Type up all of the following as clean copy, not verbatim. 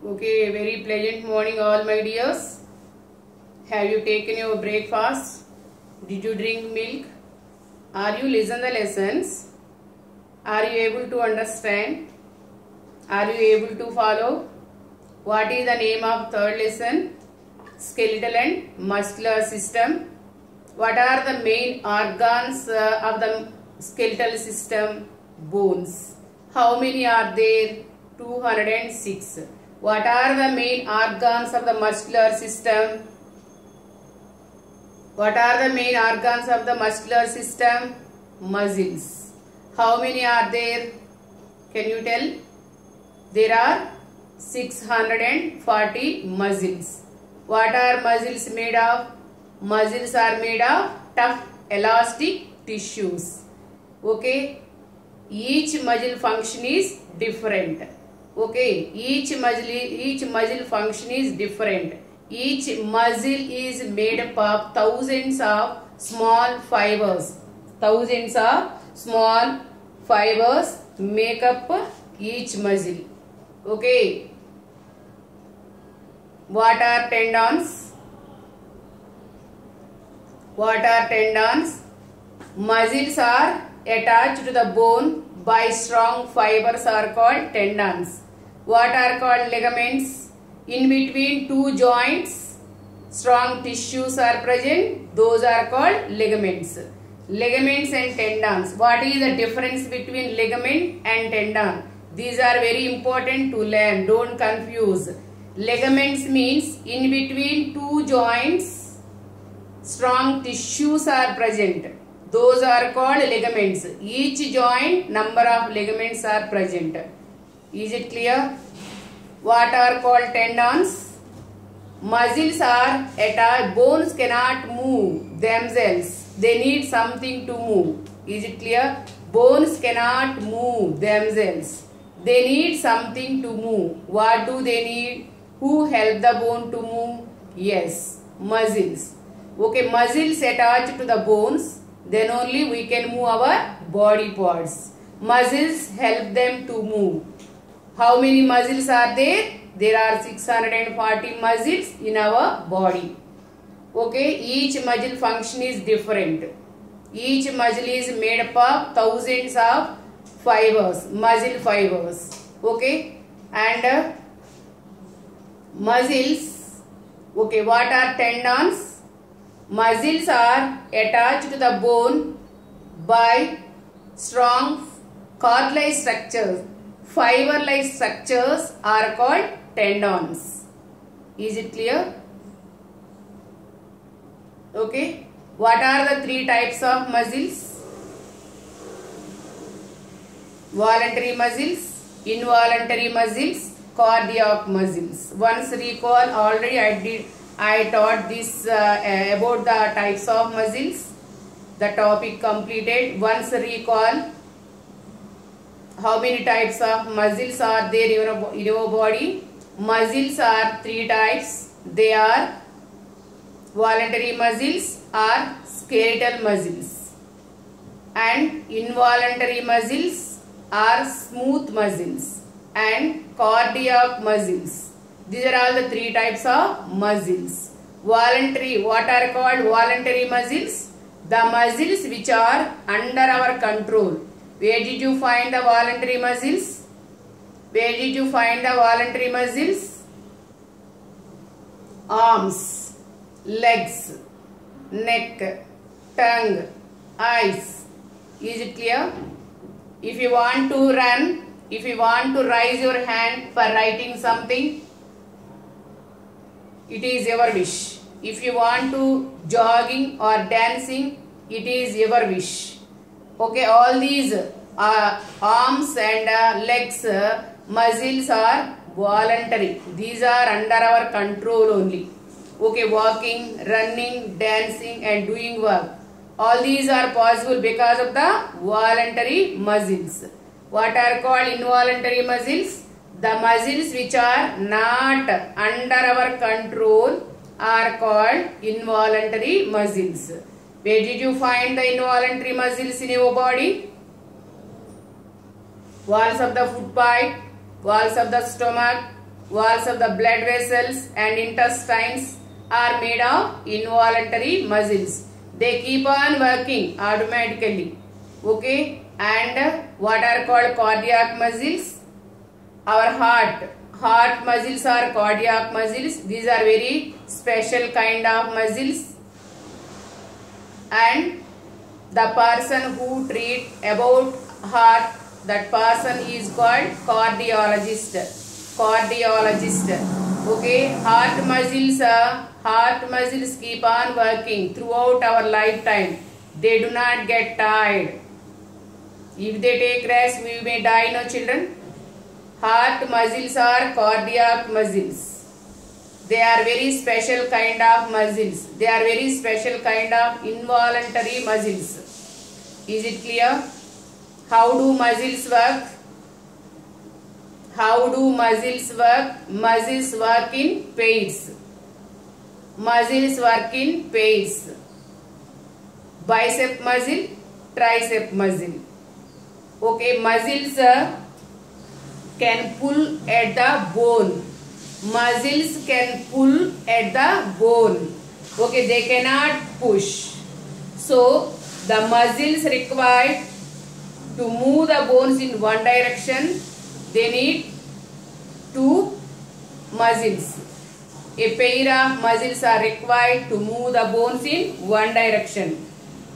Okay, very pleasant morning all my dears. Have you taken your breakfast? Did you drink milk? Are you listen the lessons? Are you able to understand? Are you able to follow? What is the name of third lesson? Skeletal and muscular system. What are the main organs of the skeletal system? Bones. How many are there? 206. What are the main organs of the muscular system? What are the main organs of the muscular system? Muscles. How many are there? Can you tell? There are 640 muscles. What are muscles made of? Muscles are made of tough elastic tissues. Okay. Each muscle function is different. Okay. Each muscle function is different. Each muscle is made up of thousands of small fibers. Thousands of small fibers make up each muscle. Okay. What are tendons? What are tendons? Muscles are attached to the bone by strong fibers are called tendons. What are called ligaments? In between two joints, strong tissues are present. Those are called ligaments. Ligaments and tendons. What is the difference between ligament and tendon? These are very important to learn. Don't confuse. Ligaments means in between two joints, strong tissues are present. Those are called ligaments. Each joint, number of ligaments are present. Is it clear? What are called tendons? Muscles are attached. Bones cannot move themselves. They need something to move. Is it clear? Bones cannot move themselves. They need something to move. What do they need? Who help the bone to move? Yes, muscles. Okay, muscles attached to the bones. Then only we can move our body parts. Muscles help them to move. How many muscles are there? There are 640 muscles in our body. Okay, each muscle function is different. Each muscle is made up of thousands of fibers, muscle fibers. Okay, and muscles. Okay, what are tendons? Muscles are attached to the bone by strong cord-like structures. Fiber-like structures are called tendons. Is it clear? Okay. What are the three types of muscles? Voluntary muscles, involuntary muscles, cardiac muscles. Once recall, already I taught this about the types of muscles. The topic completed. Once recall, how many types of muscles are there in your body? Muscles are three types. They are voluntary muscles or skeletal muscles, and involuntary muscles are smooth muscles, and cardiac muscles. These are all the three types of muscles. Voluntary, what are called voluntary muscles? The muscles which are under our control. Where did you find the voluntary muscles? Where did you find the voluntary muscles? Arms, legs, neck, tongue, eyes. Is it clear? If you want to run, if you want to raise your hand for writing something, it is your wish. If you want to jogging or dancing, it is your wish. Okay, all these arms and legs muscles are voluntary. These are under our control only. Okay, walking, running, dancing and doing work. All these are possible because of the voluntary muscles. What are called involuntary muscles? The muscles which are not under our control are called involuntary muscles. Where did you find the involuntary muscles in your body? Walls of the foot pipe, walls of the stomach, walls of the blood vessels and intestines are made of involuntary muscles. They keep on working automatically. Okay, and what are called cardiac muscles? Our heart muscles are cardiac muscles. These are very special kind of muscles. And the person who treat about heart, that person is called cardiologist. Okay, heart muscles keep on working throughout our lifetime. They do not get tired. If they take rest, we may die, no children. Heart muscles are cardiac muscles. They are very special kind of muscles. They are very special kind of involuntary muscles. Is it clear? How do muscles work? How do muscles work? Muscles work in pairs. Muscles work in pairs. Bicep muscle, tricep muscle. Okay, muscles can pull at the bone. Muscles can pull at the bone. Okay, they cannot push. So, the muscles required to move the bones in one direction, they need two muscles. A pair of muscles are required to move the bones in one direction.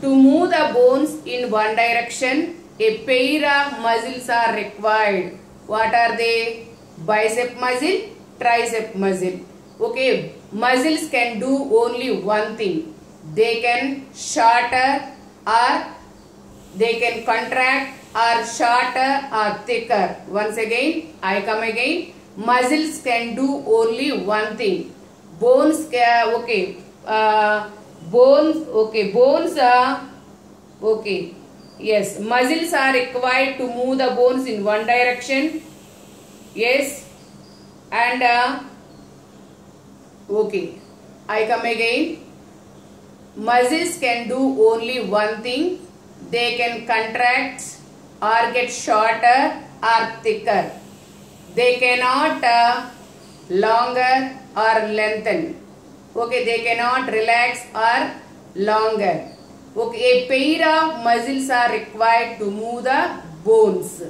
To move the bones in one direction, a pair of muscles are required. What are they? Bicep muscle, tricep muscle. Okay, muscles can do only one thing. They can shorter or they can contract or shorter or thicker. Once again, I come again. Muscles can do only one thing. Bones, okay. Bones are, okay. Yes, muscles are required to move the bones in one direction. Yes. And, okay. I come again. Muscles can do only one thing. They can contract or get shorter or thicker. They cannot longer or lengthen. Okay, they cannot relax or longer. Okay, a pair of muscles are required to move the bones.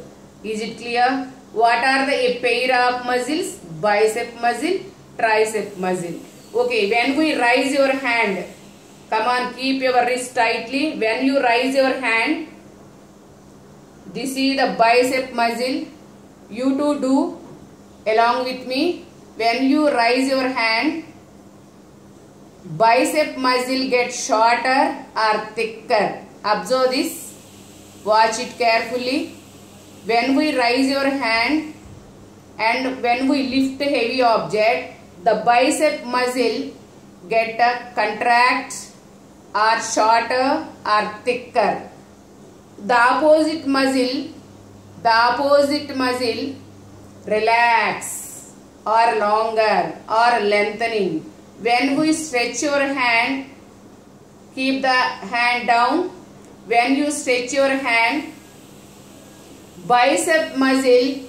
Is it clear? What are a pair of muscles? Bicep muscle, tricep muscle. Okay, when we raise your hand, come on, keep your wrist tightly. When you raise your hand, this is the bicep muscle. You too do along with me. When you raise your hand, bicep muscle gets shorter or thicker. Observe this. Watch it carefully. When we raise your hand and when we lift a heavy object, the bicep muscle get contract or shorter or thicker. The opposite muscle relax or longer or lengthening. When we stretch your hand, keep the hand down. When you stretch your hand, bicep muscle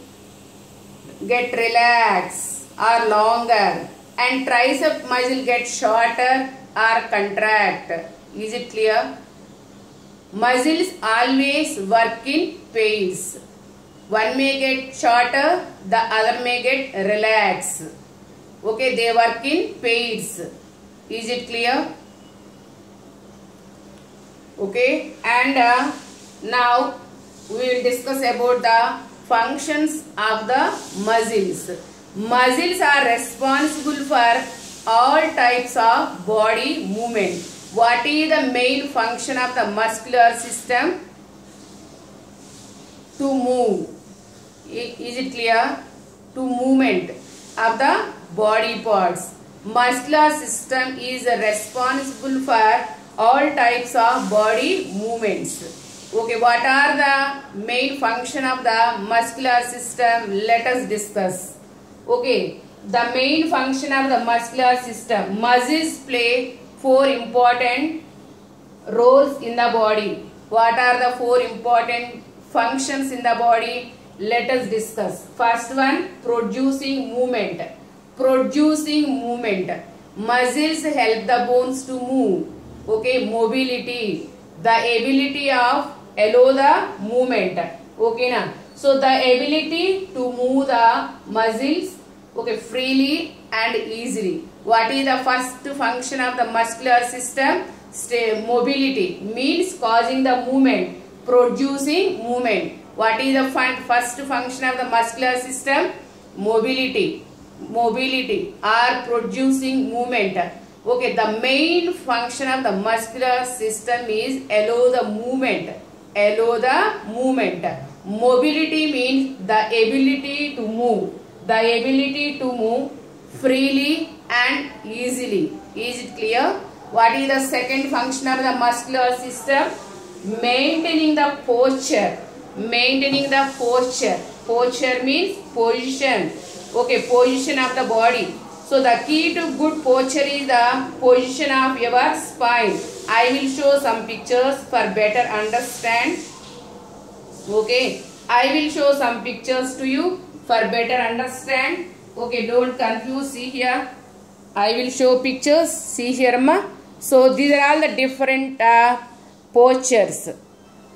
get relaxed or longer and tricep muscle get shorter or contract. Is it clear? Muscles always work in pairs. One may get shorter, the other may get relaxed. Okay, they work in pairs. Is it clear? Okay, and now we will discuss about the functions of the muscles. Muscles are responsible for all types of body movement. What is the main function of the muscular system? To move. Is it clear? To movement of the body parts. Muscular system is responsible for all types of body movements. Okay, what are the main function of the muscular system? Let us discuss. Okay, the main function of the muscular system. Muscles play 4 important roles in the body. What are the 4 important functions in the body? let us discuss. First one, producing movement. Producing movement. Muscles help the bones to move. Okay, mobility. The ability of allow the movement. Okay, na. So the ability to move the muscles, okay, freely and easily. What is the first function of the muscular system? Mobility means causing the movement, producing movement. What is the first function of the muscular system? Mobility. Mobility or producing movement. Okay, the main function of the muscular system is allow the movement. Allow the movement. Mobility means the ability to move. The ability to move freely and easily. Is it clear? What is the second function of the muscular system? Maintaining the posture. Maintaining the posture. Posture means position. Okay, position of the body. So the key to good posture is the position of your spine. I will show some pictures for better understand. Okay, I will show some pictures to you for better understand. Okay, don't confuse. See here, I will show pictures. See here, ma. So these are all the different postures.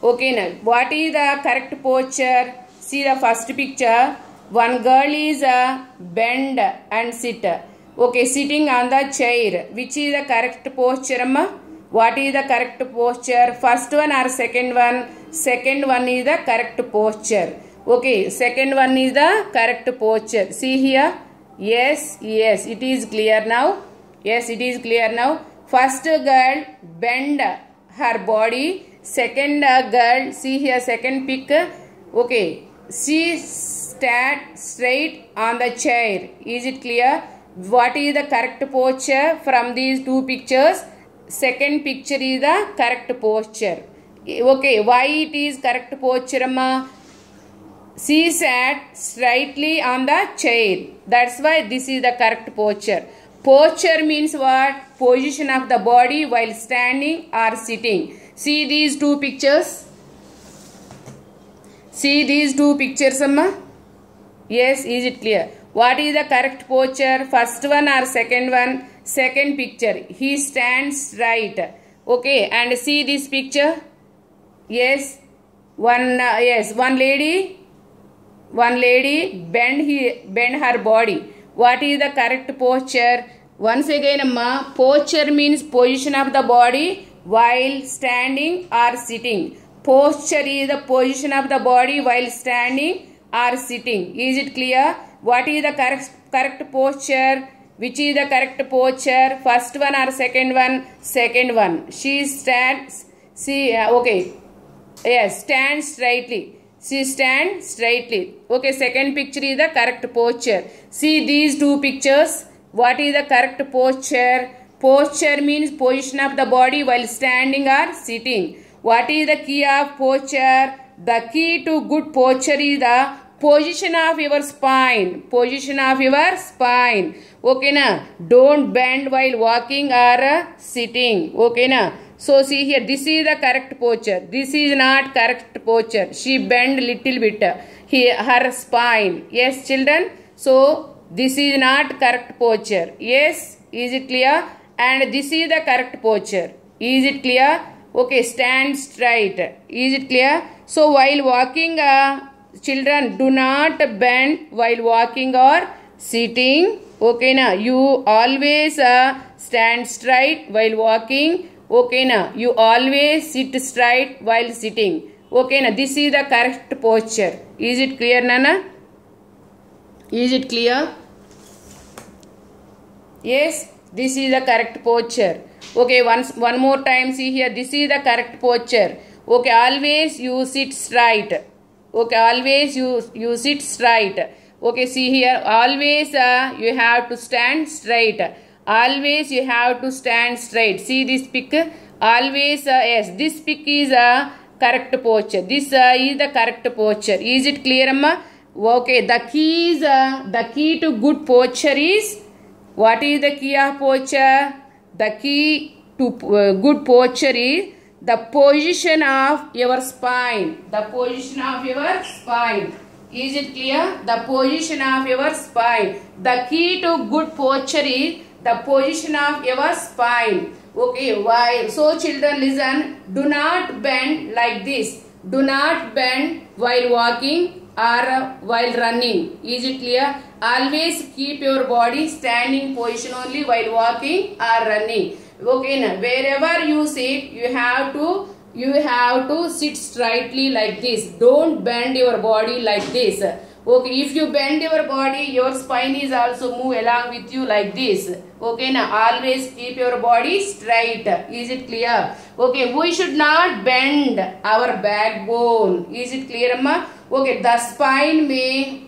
Okay, now what is the correct posture? See the first picture. One girl is bend and sit. Okay, sitting on the chair. Which is the correct posture, ma? What is the correct posture? First one or second one? Second one is the correct posture. Okay, second one is the correct posture. See here. Yes, yes, it is clear now. Yes, it is clear now. First girl bend her body. Second girl, see here, second pic. Okay, she stand straight on the chair. Is it clear? What is the correct posture from these two pictures? Second picture is the correct posture. Okay, why it is correct posture, amma? She sat straightly on the chair. That's why this is the correct posture. Posture means what? Position of the body while standing or sitting. See these two pictures. See these two pictures, amma? Yes, is it clear? What is the correct posture? First one or second one? Second picture. He stands right. Okay, and see this picture. Yes, one lady bend her body. What is the correct posture? Once again, amma, posture means position of the body while standing or sitting. Posture is the position of the body while standing or sitting. Is it clear? What is the correct posture? Which is the correct posture? First one or second one? Second one. She stands. See, okay. Yes, stand straightly. She stands straightly. Okay, second picture is the correct posture. See these two pictures. What is the correct posture? Posture means position of the body while standing or sitting. What is the key of posture? The key to good posture is the position of your spine. Position of your spine. Okay, na? Don't bend while walking or sitting. Okay, na? So see here, this is the correct posture. This is not correct posture. She bend little bit here, her spine. Yes, children. So this is not correct posture. Yes, is it clear? And this is the correct posture. Is it clear? Okay, stand straight. Is it clear? So while walking, children, do not bend while walking or sitting. Okay, na? You always stand straight while walking. Okay, na? You always sit straight while sitting. Okay, na? This is the correct posture. Is it clear, Nana? Is it clear? Yes, this is the correct posture. Okay, one more time, see here. This is the correct posture. Okay, always you sit straight. Okay, always you sit straight. Okay, see here. Always you have to stand straight. Always you have to stand straight. See this pic. Always yes, this pic is a correct posture. This is the correct posture. Is it clear, amma? Okay, the key to good posture is, what is the key of posture? The key to good posture is the position of your spine. The position of your spine. Is it clear? The position of your spine. The key to good posture is the position of your spine. Okay, why? So children listen, do not bend like this. Do not bend while walking or while running. Is it clear? Always keep your body standing position only while walking or running. Okay, now wherever you sit, you have to sit straightly like this. Don't bend your body like this. Okay, if you bend your body, your spine is also move along with you like this. Okay, now always keep your body straight. Is it clear? Okay, we should not bend our backbone. Is it clear, Amma? Okay, the spine may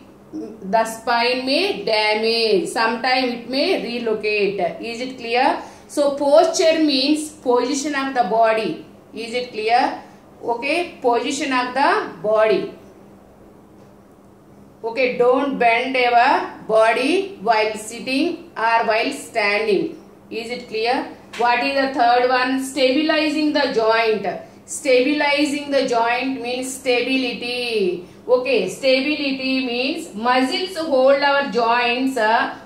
damage. Sometimes it may relocate. Is it clear? So posture means position of the body. Is it clear? Okay, position of the body. Okay, don't bend your body while sitting or while standing. Is it clear? What is the third one? Stabilizing the joint. Stabilizing the joint means stability. Okay, stability means muscles hold our joints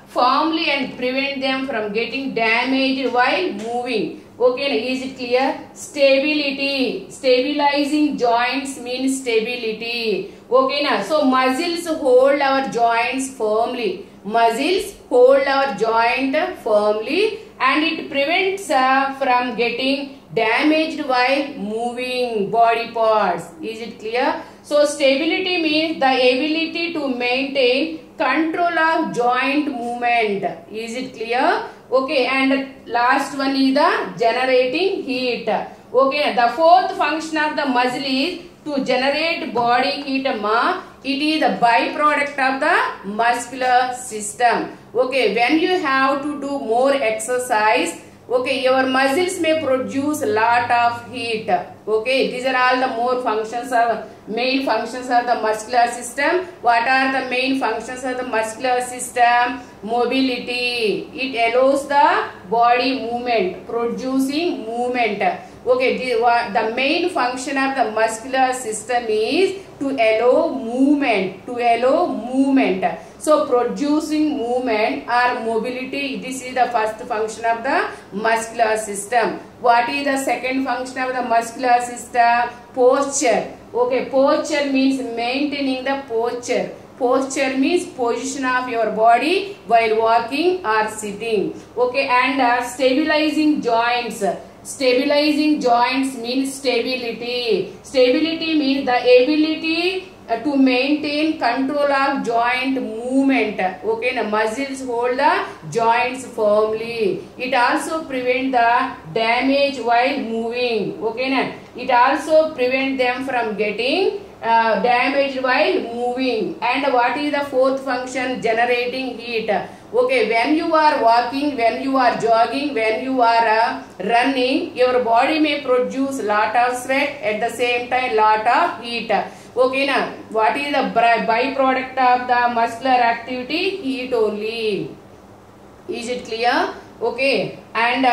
firmly and prevent them from getting damaged while moving. Okay, is it clear? Stability. Stabilizing joints means stability. Okay, now so muscles hold our joints firmly. Muscles hold our joint firmly and it prevents from getting damaged while moving body parts. Is it clear? So stability means the ability to maintain control of joint movement. Is it clear? Okay, and last one is the generating heat. Okay, the fourth function of the muscle is to generate body heat. It is the byproduct of the muscular system. Okay, when you have to do more exercise, okay, your muscles may produce lot of heat. Okay, these are all the more functions of main functions of the muscular system. What are the main functions of the muscular system? Mobility. It allows the body movement, producing movement. Okay, the main function of the muscular system is to allow movement. So producing movement or mobility, this is the first function of the muscular system. What is the second function of the muscular system? Posture. Okay, posture means maintaining the posture. Posture means position of your body while walking or sitting. Okay, and stabilizing joints. Stabilizing joints means stability. Stability means the ability to maintain control of joint movement. Okay, the muscles hold the joints firmly. It also prevents the damage while moving. Okay, na? It also prevents them from getting damaged while moving. And what is the fourth function? Generating heat. Okay, when you are walking, when you are jogging, when you are running, your body may produce lot of sweat, at the same time lot of heat. Okay, now what is the byproduct of the muscular activity? Heat only. Is it clear? Okay, and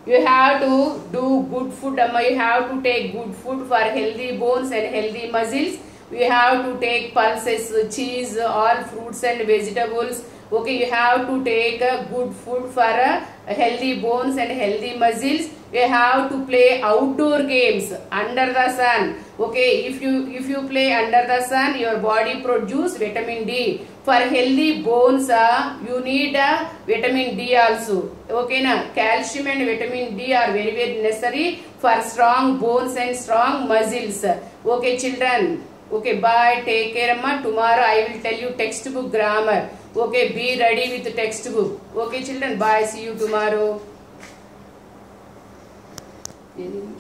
you have to do good food. You have to take good food for healthy bones and healthy muscles. You have to take pulses, cheese, all fruits and vegetables. Okay, you have to take good food for healthy bones and healthy muscles. You have to play outdoor games under the sun. Okay, if you play under the sun, your body produce vitamin D. For healthy bones, you need vitamin D also. Okay, na calcium and vitamin D are very very necessary for strong bones and strong muscles. Okay, children. Okay, bye. Take care, Amma. Tomorrow I will tell you textbook grammar. Okay, be ready with the textbook. Okay, children. Bye. See you tomorrow.